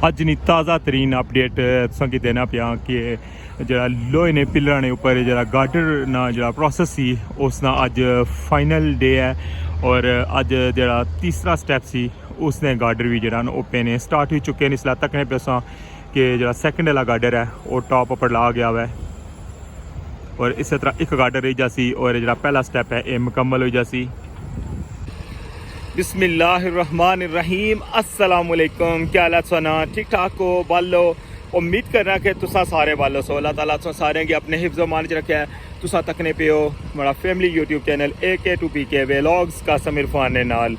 अज नहीं ताज़ा तरीन अपडेट तुसेंगी देना पिया कि जरा लोहे ने पिलर ने उपर जरा गार्डर ना जरा प्रोसेस सी उसना अज फाइनल डे है और अज जरा तीसरा स्टैप सी उसने गार्डर भी जरा ओपन ने स्टार्ट हो चुके हैं। इसलिए तकने पे असां कि जरा सैकेंड वाला गार्डर है वो टॉप उपर ला गया हुआ है और इस तरह एक गार्डर रही जासी और जरा पहला स्टैप है ये मुकम्मल हो जासी। बिस्मिल्लाहिर्रहमानिर्रहीम अस्सलाम वालेकुम। क्या हाल है सुना ठीक ठाक हो बालो। उम्मीद करना कि तुसा सारे बालो सो अल्लाह ताला तुसा सारे की अपने हिफ्ज़ मान च रखा है। तुसा तकने पे हो बड़ा family YouTube channel AK2PK vlogs का समीर फान ने नाल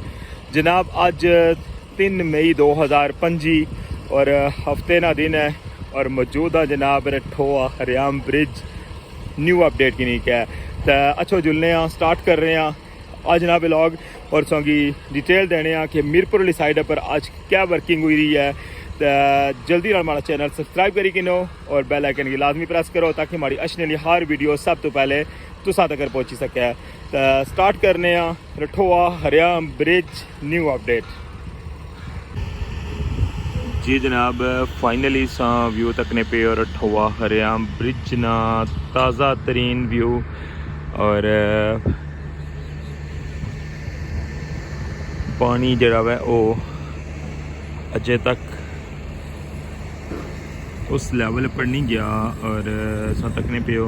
जनाब अज 3 मई 2025 और हफ्ते ना दिन है और मौजूदा जनाब रठोआ हरियाम ब्रिज न्यू अपडेट की नहीं क्या तो अच्छो जुलने स्टार्ट कर रहे हैं आज जनाब व्लॉग और संगी डिटेल देने कि मीरपुर वाली साइड पर आज क्या वर्किंग हुई रही है। तो जल्दी हमारा चैनल सब्सक्राइब करी किनो और बेल आइकन की लाजमी प्रेस करो ताकि हमारी अच्छी वाली हर वीडियो सब तो पहले तुसा तक पहुँची सके। तो स्टार्ट करने रठोआ हरियाम ब्रिज न्यू अपडेट। जी जनाब फाइनली सा व्यू तकने पे और रठोआ हरियाम ब्रिज ना ताज़ा तरीन व्यू और पानी जरा वै वो अजे तक उस लेवल पर नहीं गया और तकने पे हो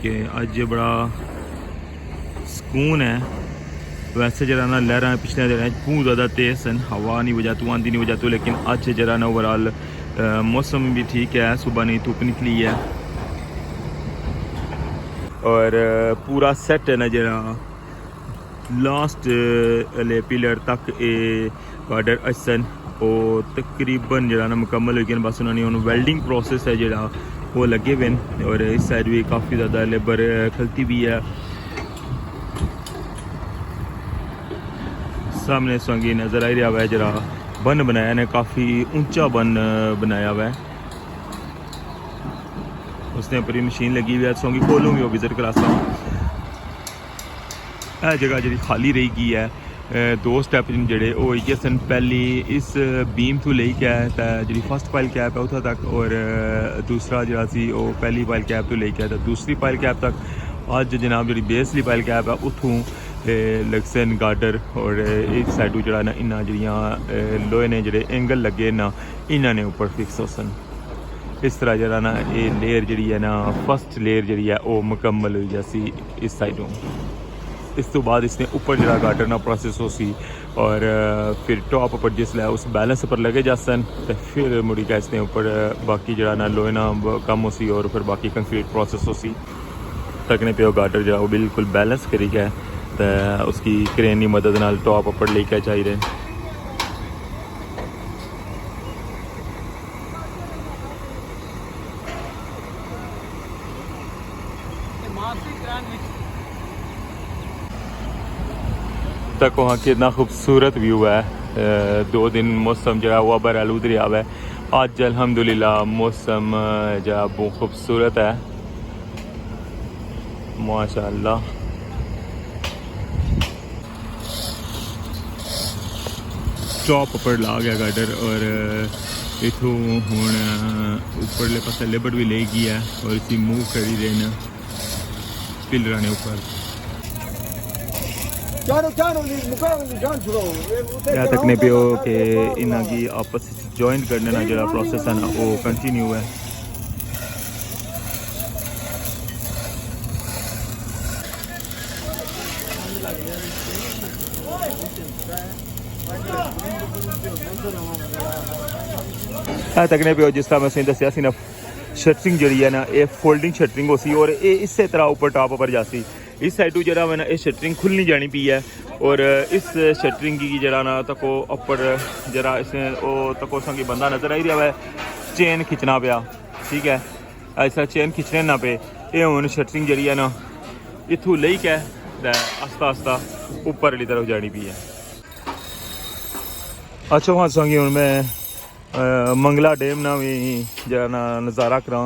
कि अज बड़ा सुकून है। वैसे जरा ना लहर पिछले दिन बहुत ज़्यादा तेज़ सन हवा नहीं वजह तो आंधी नहीं वजह तो लेकिन अज जरा ना ओवरऑल मौसम भी ठीक है। सुबह नहीं धूप निकली है और पूरा सेट है ना जरा लास्ट वाले पिलर तक ये गार्डर असन वो तकरीबन जरा ना मुकम्मल हो गया। बस उन्होंने वेल्डिंग प्रोसेस है जरा वो लगे हुए हैं और इस साइड भी काफ़ी ज़्यादा लेबर खलती भी है। सामने संगी नज़र आ रहा है जरा बन बनाया ने काफ़ी ऊंचा बन बनाया हुआ है उसने पूरी मशीन लगी हुई है। संगी खोलूँ भी वो विजिट करा सकता यह जगह जी खाली रही गई है। 2 स्टैप जोड़े वो सन पहली इस बीम तो ले के जी फस्ट पाइल कैप है उतना तक और दूसरा जरा सी वो पहली पाइल कैप तो लेके आया दूसरी पाइल कैप तक अज जनाब जी बेसली पाइल कैप है उतों लगसन गार्डर और एक साइडू जरा ना इन्ना जड़ियाँ लोहे ने जोड़े एंगल लगे ना इन्होंने उपर फिक्स हो सन। इस तरह जरा ना ये लेयर जी है ना फस्ट लेयर जी है वो मुकम्मल हो जासी इस साइडों। इस तो बाद इसने ऊपर जरा गार्डर ना प्रोसेस हो सी और फिर टॉप पर जिसलै उस बैलेंस पर लगे जासन तो फिर मुड़ी का इसने ऊपर बाकी जरा ना लोहे ना कम हो सी और फिर बाकी कंक्रीट प्रोसेस हो सी तकने पे गार्डर जरा वो बिल्कुल बैलेंस करी गया तो उसकी क्रेन की मदद नाल टॉप पर लेके चाहिए। तक वहाँ कितना खूबसूरत व्यू है। 2 दिन मौसम जरा हुआ बर आलूद रहा है। आज अल्हम्दुलिल्लाह मौसम जरा बहुत खूबसूरत है माशाअल्लाह। टॉप पर ला गया गार्डर और इथों हूँ उपरले पास लेबर भी ले गई है और इसी मूव करी देना पिलर ने ऊपर यहाँ तक नहीं पियो कि इन्हों की आपस जॉइंट करने ना जरा प्रोसेस है ना वो कंटिन्यू है। यहाँ तक नहीं पियो जिस तरह मैं दसिया सी ना शटरिंग जी है ना ये फोल्डिंग शटरिंग हो सी और ये इस तरह ऊपर टॉप पर जासी। इस साइडू जरा मैं ना ये शटरिंग खुलनी जानी पी है और इस शटरिंग की जरा ना तको ऊपर जरा इसने वो तको संगी बंदा नजर आ रहा है चेन खिंचना पाया ठीक है। ऐसा चेन खिंचने ना पे ये हूँ शटरिंग जी है ना इतों ले के आस्ता आस्ता ऊपर वाली तरफ जानी पी है। अच्छा वहाँ संगी हूँ मैं मंगला डैम ना भी जरा ना नज़ारा करा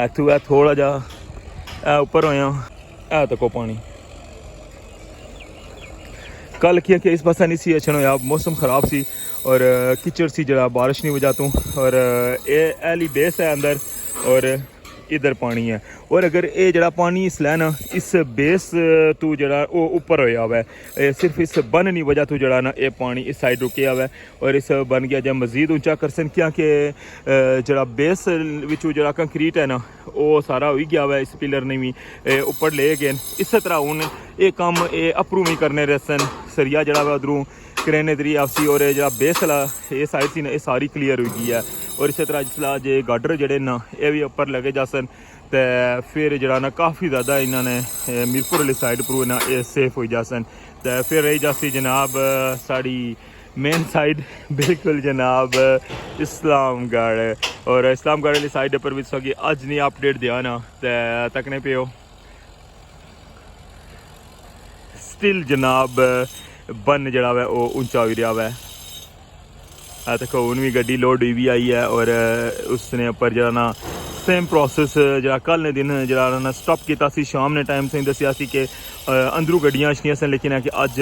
इतों है थोड़ा जा ऊपर होया है तको पानी कल क्योंकि इस पासा नहीं सी अच्छा होया, मौसम ख़राब सी और कीचड़ सी जरा बारिश नहीं वजह तो, और ये एली बेस है अंदर और इधर पानी है। और अगर ये जरा पानी इसलै ना इस बेस तू जरा वो ऊपर होया हुआ है, सिर्फ इस बन नहीं वजह तो जरा ना ये पानी इस साइड रुके हुआ है और इस बन गया जब मजीद ऊंचा करसन क्योंकि जरा बेस विचू जरा कंक्रीट है ना वो सारा हो गया हुआ है, इस पिलर ने भी ऊपर ले गए। इस तरह हूँ ये काम ये अप्रूव नहीं करने रसन, सरिया जरा वा उधरों क्रेन इधरी आपसी और जरा बेस वाला ये साइड सी ना ये सारी क्लीयर हो गई है। और इस तरह जिसला जे गाडर जड़े ना ये भी ऊपर लगे जासन तो फिर जरा ना काफ़ी ज़्यादा इन्होंने मीरपुर वाली साइड पर ना ये सेफ हो जासन। तो फिर रही जासी जनाब साड़ी मेन साइड बिल्कुल जनाब इस्लामगढ़, और इस्लामगढ़ वाली साइड पर भी सकी अज नहीं अपडेट दिया ना तो तकने पे हो स्टिल जनाब बन जड़ा वै वो ऊंचा हो रहा वै। देखो हूँ भी गड्डी लोड हुई भी आई है और उसने ऊपर जरा ना सेम प्रोसेस जरा कल ने दिन जरा ना स्टॉप किया सी, शाम ने टाइम से दसिया सी कि अंदरों गड्डियां अच्छियां सन, लेकिन है कि अज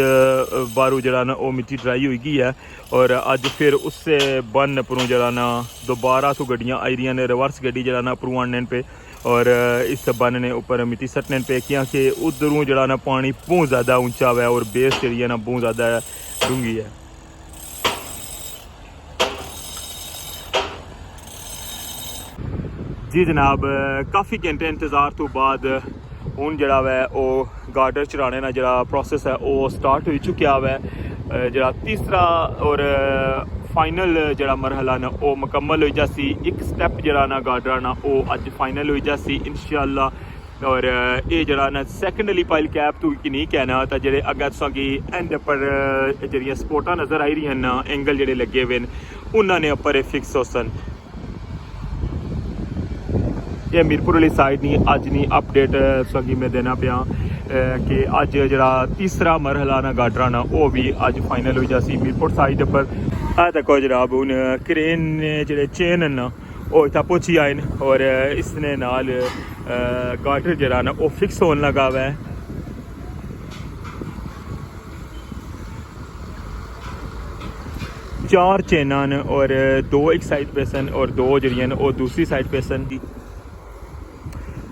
बारू जरा ना वो मिट्टी ड्राई हुई गई है और अज फिर उससे बन परों जरा ना दोबारा तो गड्डियां आई रही ने, रिवर्स गड्डी जरा ना परों आने पे और इस बन ने ऊपर मिट्टी सटने पे क्योंकि उधरों जरा ना पानी बहुत ज़्यादा ऊंचा हुआ है और बेस जी है ना बहुत ज़्यादा डूंगी है। जी जनाब काफ़ी घंटे इंतज़ार तो बाद हूँ जरा वै वो गार्डर चढ़ाने ना जरा प्रोसेस है वो स्टार्ट हो चुका हुआ है। जरा तीसरा और फाइनल जरा मरहला ना वो मुकम्मल हो जासी, एक स्टैप जरा ना गार्डर ना वो अज फाइनल हो जासी इंशाअल्लाह। और ये जरा ना सैकेंड वाली पाइल कैप तो की नहीं कहना तो जेडे अगर तुसांगी एंड पर जड़ियाँ सपोर्टां नज़र आई रही ना एंगल जेडे लगे हुए उन्होंने उपर फिक्स हो सन। ये मीरपुर वाली साइड नहीं अज नहीं अपडेट सगी मैं देना पाया कि अज जरा तीसरा मरहला ना गाडरा ना वो भी अज फाइनल हो जासी मीरपुर साइड पर। आ देखो जनाब हूँ क्रेन जे चेन ना वो इतना पहुँची आए और इसने नाल गाडर जरा ना वो फिक्स होने लगा हुआ है। चार चेना और दो एक साइड पे सन और दो जड़ियाँ वो दूसरी साइड पे सन।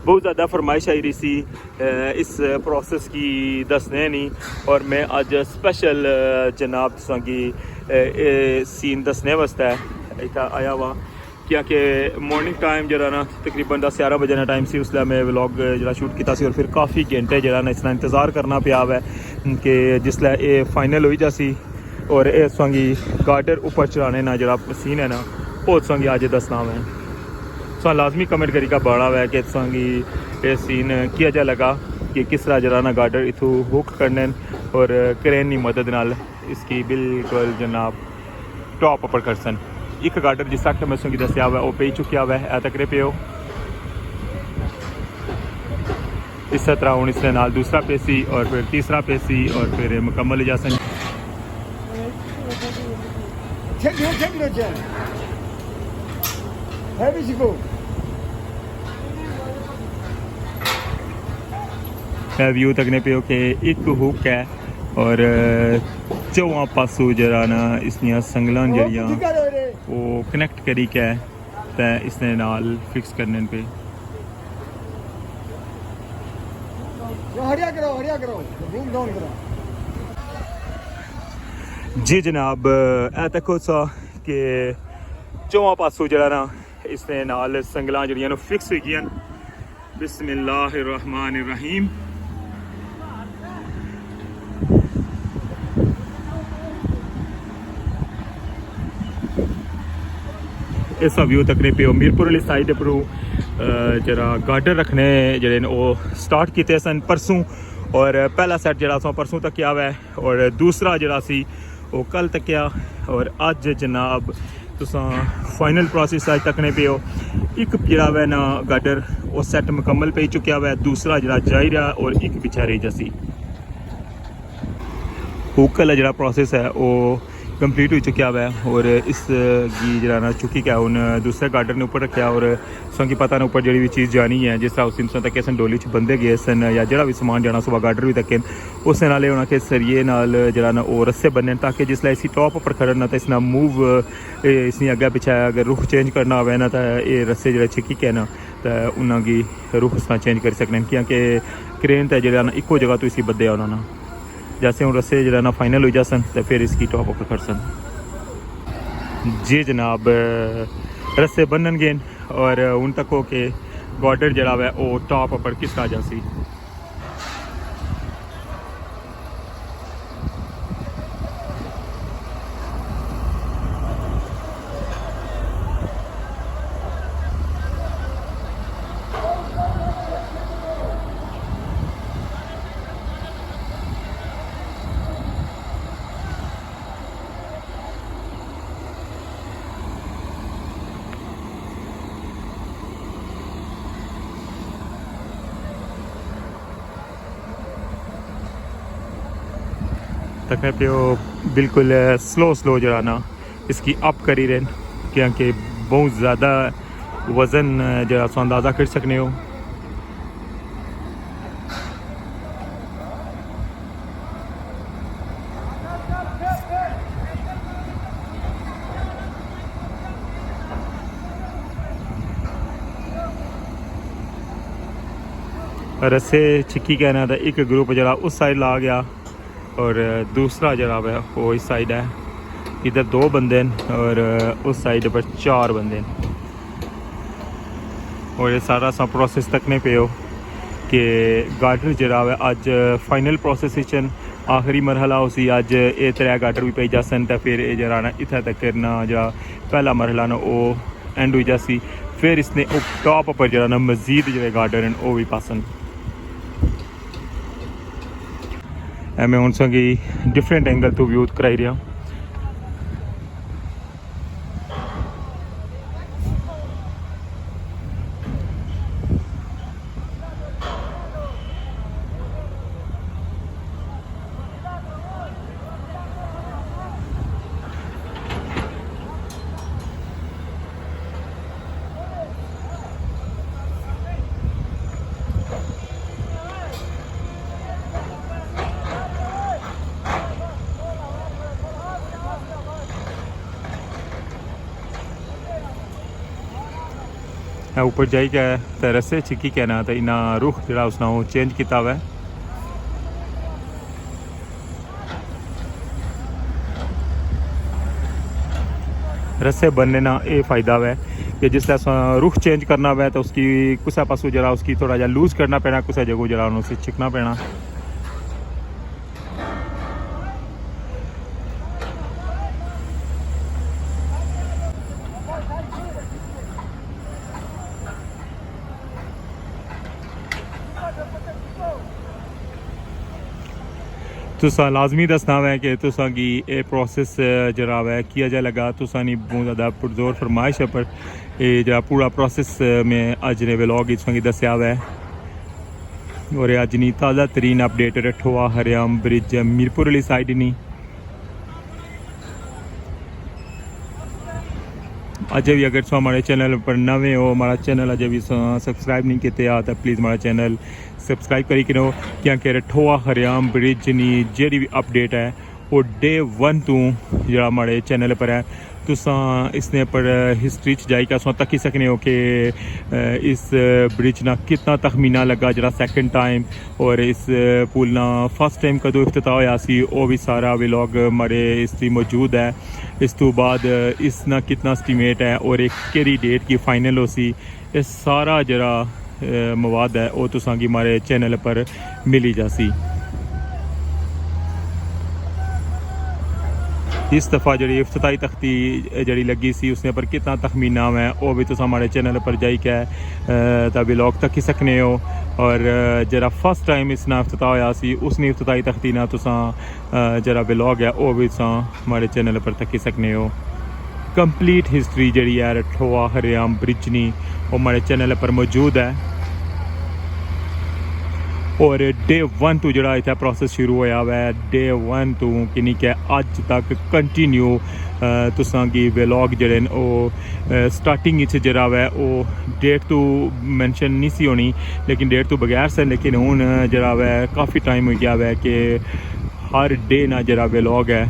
बहुत ज़्यादा फरमाइश आई रही सी इस प्रोसेस की दसने नहीं और मैं आज स्पेशल जनाब संगी सीन दसने वास्ते इतना आया हुआ क्योंकि मॉर्निंग टाइम जरा ना तकरीबन 10-11 बजे ना टाइम सी उसलिए मैं व्लॉग जरा शूट किया सी और फिर काफ़ी घंटे जरा ना इसना इंतज़ार करना पिया हुआ है कि जिसलै ये फाइनल हो जासी और इस संगी गार्डर ऊपर चढ़ाने ना जरा सीन है ना वो संगी आज दसना मैं तो लाजमी कमेंट करी का बड़ा हुआ है कि संगी ये सीन किया जा लगा कि किस तरह जरा ना गार्डर इथू हुक करने और क्रेन की मदद नाल इसकी बिल्कुल जनाब टॉप अपर कर सन। एक गार्डर जिस तक मैं संगी दसिया हुआ वो पे चुकिया हुआ है तकरे पे हो इस तरह हूँ इसने नाल दूसरा पेसी और फिर तीसरा पेसी और फिर मुकम्मल हो जा सन। व्यू तकने पे कि एक हुक है और चौवां पासों जरा ना इसनिया संगलां जड़ियाँ वो कनेक्ट करी के ते इसने नाल फिक्स करने पे। जी जनाब ए तको सा कि चौवां पासों जरा ना इसने नाल संगलां जड़ियाँ फिक्स हो गई। बिस्मिल्लाहिर्रहमानिर्रहीम। इस व्यू तकने पे मीरपुर वाली साइड पर जरा गार्डर रखने जड़े वो स्टार्ट किए सन परसों और पहला सैट जरा परसों तक किया हुआ है और दूसरा जरा सी वो कल तक किया और अज जनाब तुसा फाइनल प्रोसेस अज तकने पे हो एक जरा वै ना गार्डर वो सैट मुकम्मल पे चुकिया हुआ है, दूसरा जरा जाई रहा और एक पिछा रही जैसी हुक वाला जरा प्रोसेस है वो कंप्लीट हो चुका है और इस गी जरा चुकी क्या हूँ दूसरे गार्डन ने ऊपर रखा और तुसा की पता ना ऊपर जी भी चीज़ जानी है जिस तरह उस दिन तक सन डोली च बंदे गए सन या जो भी समान जाना सुबह गार्डन भी तक उस नाले होना कि सरिये नाल जरा ना वो रस्से बनने ताकि जिसलै इसी टॉप पर खड़ना तो इसना मूव इसनी अग्गे पिछे अगर रुख चेंज करना हो ना तो ये रस्से जो छिकी के ना तो उन्होंने रुख अस चेंज कर सकने क्योंकि क्रेन तो जरा ना इको जगह तो इसी बदे उन्होंने जैसे हूँ रस्से जरा ना फाइनल हो जासन तो फिर इसकी टॉप पर खड़ सन जी जनाब रस्से बनन गए और उन तक हो के गार्डर जरा है वो टॉप पर किस आ जासी तक पे बिल्कुल स्लो जरा ना इसकी अप करी रहे क्योंकि बहुत ज़्यादा वज़न जरा सो अंदाज़ा कर सकने हो रस्से छिक्की कहना था एक ग्रुप जरा उस साइड ला गया और दूसरा जरा है वो इस साइड है इधर 2 बंदे हैं और उस साइड पर 4 बंदे हैं और ये सारा सा प्रोसेस तकने पे हो कि गार्डर जरा है अज फाइनल प्रोसेस आखिरी मरहला उसी अज ये 3 गार्डर भी पे जासन तो फिर ये जरा ना इतना तक ना जरा पहला मरहला ना वो एंड हो जासी फिर इसने टॉप पर जरा ना मजीद जो गार्डर हैं वो भी पासन मैं उन संगी डिफरेंट एंगल तो व्यू कराई रहा ऊपर जाई क्या तो रस्से छिकी कहना तो इना रुख जरा उसना चेंज किया हुआ है रस्से बनने ना ये फ़ायदा है कि जिस तरह रुख चेंज करना हुआ है तो उसकी कुछ पासों जरा उसकी थोड़ा जहा लूज करना पैना कुछ जगह जरा उसे छिकना पैना तुसा लाजमी दसना है कि तुसा की ये प्रोसेस जरा है किया जा लगा तुसा नहीं बहुत ज़्यादा पुरजोर फरमाइश है पर ये जरा पूरा प्रोसेस में अज ने व्लॉग इसकी दसिया हुआ है और अज नहीं ताज़ा तरीन अपडेट रठोआ हरियाम ब्रिज मीरपुर वाली साइड नहीं अजय भी अगर हमारे चैनल पर नवे हो हमारा चैनल अजय भी सब्सक्राइब नहीं किया तो प्लीज़ हमारा चैनल सब्सक्राइब करी करो क्योंकि रठोआ हरियाम ब्रिज नी जी भी अपडेट है वो डे 1 तो जो हमारे चैनल पर है तुसा इसने पर हिस्ट्री च जाई का तक ही सकने हो कि इस ब्रिज ना कितना तखमीना लगा जरा सेकंड टाइम और इस पुल ना फर्स्ट टाइम कदों इफ्तिताह होया सी वो भी सारा व्लॉग हमारे इसकी मौजूद है इस तो बाद इस ना कितना एस्टीमेट है और एक केरी डेट की फाइनल हो सी ये सारा जरा मवाद है वो तुसा की हमारे चैनल पर मिली जासी इस दफ़ा जी इफ्तिताई तख्ती जी लगी सी उसने पर कितना तखमीना है वो भी तुम हमारे चैनल पर जाई क्या व्लॉग तक ही सकने हो और जरा फर्स्ट टाइम इसना इफ्तिताह होया सी उसने इफ्तिताई तख्ती ना तुसा जरा व्लॉग है वो भी तुम हमारे चैनल पर तक ही सकने हो कंप्लीट हिस्ट्री जी है रठोआ हरियाम ब्रिज नी वो हमारे चैनल पर मौजूद है और डे 1 तो जरा इतना प्रोसेस शुरू होया हुआ है डे 1 तो कि नहीं क्या अज तक कंटिन्यू तुसां गी व्लॉग जड़े स्टार्टिंग जरा है वो डेट तो मैंशन नहीं सी होनी लेकिन डेट तो बगैर से लेकिन हुन जरा है काफ़ी टाइम हो गया है कि हर डे ना जरा व्लॉग है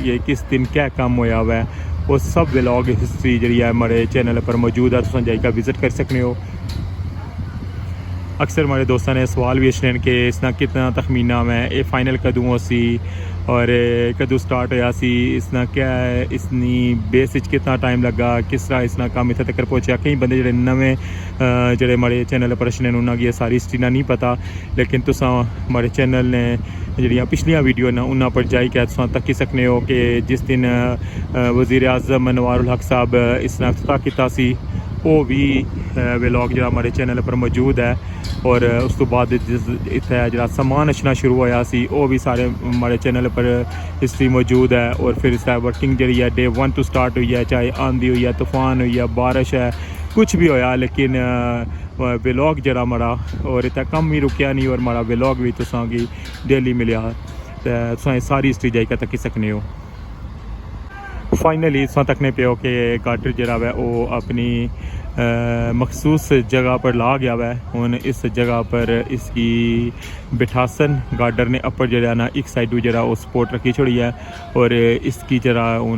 ये किस दिन क्या काम होया हुआ है वो सब व्लॉग हिस्ट्री जी है हमारे चैनल पर मौजूद है तुम जाकर विजिट कर सकते हो। अक्सर हमारे दोस्तों ने सवाल भी अच्छे कि इसना कितना तखमीना मैं ये फाइनल कदूँ सी और कदू स्टार्ट होया सी इसना क्या है इसनी बेस कितना टाइम लगा किस तरह इसना काम इतने तक पहुँचा कई बंदे जो नवे जोड़े हमारे चैनल पर अच्छे उन्होंने सारी हिस्ट्री ना नहीं पता लेकिन तुस हमारे चैनल ने जड़ियाँ पिछलियाँ वीडियो न उन्होंने पर जाइए तुम तक्की सकते हो कि जिस दिन वज़ीर आज़म अनवारुल हक साहब इसने अफ्ताह किया सी वो भी व्लॉग जो हमारे चैनल पर मौजूद है और उस तो बाद इतना जो समान अचना शुरू होया सी वो भी सारे हमारे चैनल पर हिस्ट्री मौजूद है और फिर इसका वर्किंग जी है डे 1 तो स्टार्ट हुई है चाहे आंधी हुई है तूफान हुई है बारिश है कुछ भी होया लेकिन व्लॉग जरा हमारा और इतना कम ही रुकिया नहीं और हमारा व्लॉग भी तुसा की डेली मिलया तो सारी हिस्ट्री जाइए तक्की सकने हो। फाइनली इस तकने पे हो कि गार्डर जरा है वो अपनी मखसूस जगह पर ला गया है हूँ इस जगह पर इसकी बिठासन गार्डर ने अपर जरा ना एक साइड जरा वो सपोर्ट रखी छोड़ी है और इसकी जरा हूँ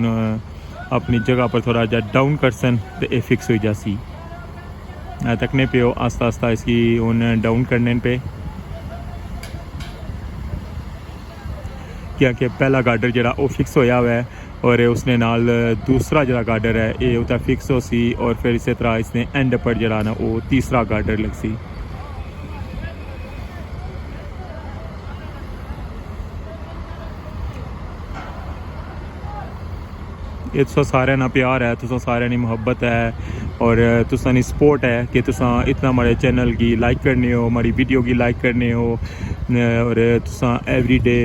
अपनी जगह पर थोड़ा जा डाउन करसन तो ये फिक्स हो जासी तकने पे हो आस्ता आस्ता इसकी हूँ डाउन करने पे क्योंकि पहला गार्डर जरा वो फिक्स होया हुआ है और उसने नाल दूसरा जरा गार्डर है ये उतना फिक्स हो सी और फिर इसी तरह इसने एंड पर जरा ना वो तीसरा गार्डर लग सी। ये तुसा सारे ना प्यार है तुसा सारे नी मुहब्बत है और तुसा नी सपोर्ट है कि तुसा इतना हमारे चैनल की लाइक करने हो हमारी वीडियो की लाइक करने हो और तुसा एवरी डे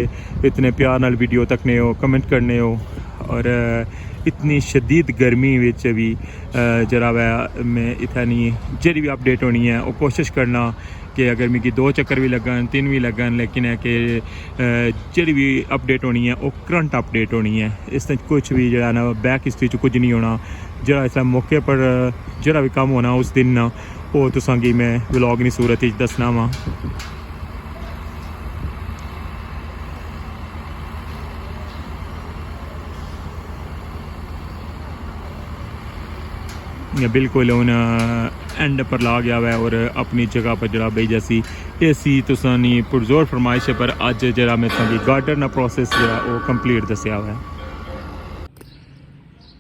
इतने प्यार नाल वीडियो तकने हो कमेंट करने हो और इतनी शदीद गर्मी विच भी जरा वह मैं इतनी जी भी अपडेट होनी है वो कोशिश करना कि अगर मिगी 2 चक्कर भी लगन 3 भी लगन लेकिन है कि जी भी अपडेट होनी है वो करंट अपडेट होनी है इस कुछ भी जरा ना बैक हिस्ट्री च कुछ नहीं होना जरा इस मौके पर जरा भी काम होना उस दिन ना वो तुसां गी मैं व्लॉग नी सूरत दसना वा। बिल्कुल हूँ एंड पर ला गया हुआ है और अपनी जगह पर जरा बई जैसी एसी तुसानी पुरजोर फरमाइश है पर अज जरा मैं तुम गार्डन ना प्रोसेस जरा वो कंप्लीट दसिया हुआ है।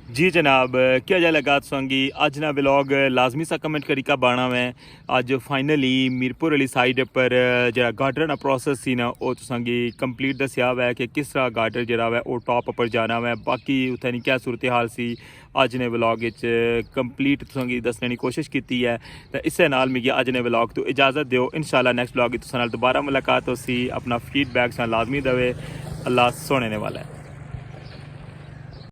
जी जनाब क्या जा लगा तुसांगी अज ना व्लॉग लाजमी सा कमेंट करी का बाना मैं अज फाइनली मीरपुर वाली साइड पर जरा गार्डर ना प्रोसेस सी ना वो तुसांगी कंप्लीट दसिया हुआ है कि किस तरह गार्डर जरा है वो टॉप पर जाना है बाकी उत्थे क्या सूरत हाल सी अज ने व्लॉग कंप्लीट तुसांगी दसने की कोशिश की है तो इस नाल मिगी अज ने व्लॉग तो इजाज़त दो इंशाल्लाह नेक्स्ट व्लॉग तुसां नाल दोबारा मुलाकात हो सी अपना फीडबैक लाजमी दवे अल्लाह सोने वाला है।